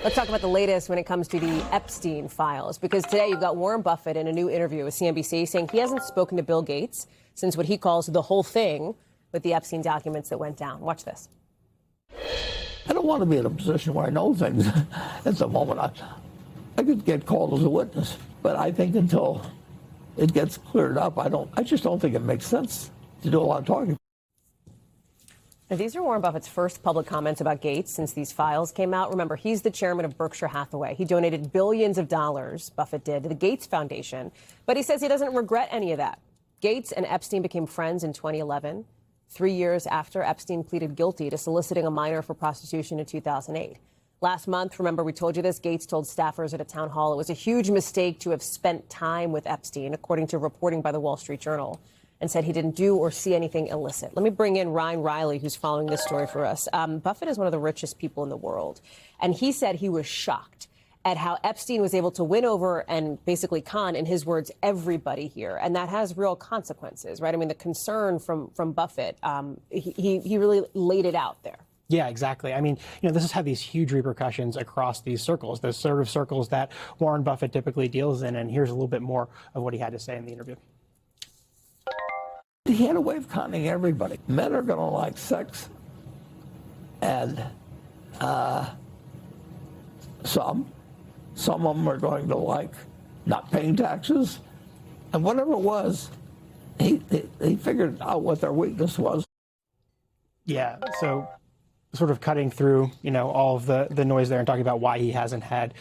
Let's talk about the latest when it comes to the Epstein files, because today you've got Warren Buffett in a new interview with CNBC saying he hasn't spoken to Bill Gates since what he calls the whole thing with the Epstein documents that went down. Watch this. I don't want to be in a position where I know things at the moment. I could get called as a witness, but I think until it gets cleared up, I just don't think it makes sense to do a lot of talking. Now, these are Warren Buffett's first public comments about Gates since these files came out. Remember, he's the chairman of Berkshire Hathaway. He donated billions of dollars, Buffett did, to the Gates Foundation. But he says he doesn't regret any of that. Gates and Epstein became friends in 2011, 3 years after Epstein pleaded guilty to soliciting a minor for prostitution in 2008. Last month, remember, we told you this, Gates told staffers at a town hall it was a huge mistake to have spent time with Epstein, according to reporting by the Wall Street Journal, and said he didn't do or see anything illicit. Let me bring in Ryan Reilly, who's following this story for us. Buffett is one of the richest people in the world, and he said he was shocked at how Epstein was able to win over and basically con, in his words, everybody here. And that has real consequences, right? I mean, the concern from Buffett, he really laid it out there. Yeah, exactly. I mean, this has had these huge repercussions across these circles, the sort of circles that Warren Buffett typically deals in. And here's a little bit more of what he had to say in the interview. He had a way of conning everybody. Men are going to like sex, and some of them are going to like not paying taxes, and whatever it was, he figured out what their weakness was. Yeah, so sort of cutting through, all of the noise there and talking about why he hasn't had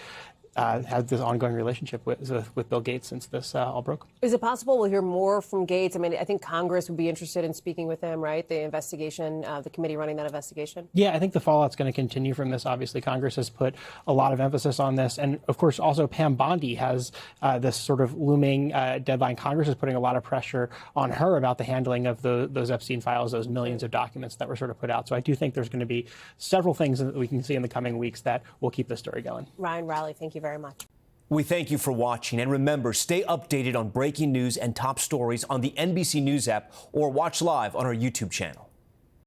this ongoing relationship with Bill Gates since this all broke. Is it possible we'll hear more from Gates? I mean, I think Congress would be interested in speaking with him, right? The investigation, the committee running that investigation. Yeah, I think the fallout's going to continue from this. Obviously, Congress has put a lot of emphasis on this. And of course, also Pam Bondi has this sort of looming deadline. Congress is putting a lot of pressure on her about the handling of those Epstein files, those millions of documents that were sort of put out. So I do think there's going to be several things that we can see in the coming weeks that will keep the story going. Ryan Reilly, thank you very much. We thank you for watching, and remember, stay updated on breaking news and top stories on the NBC News app or watch live on our YouTube channel.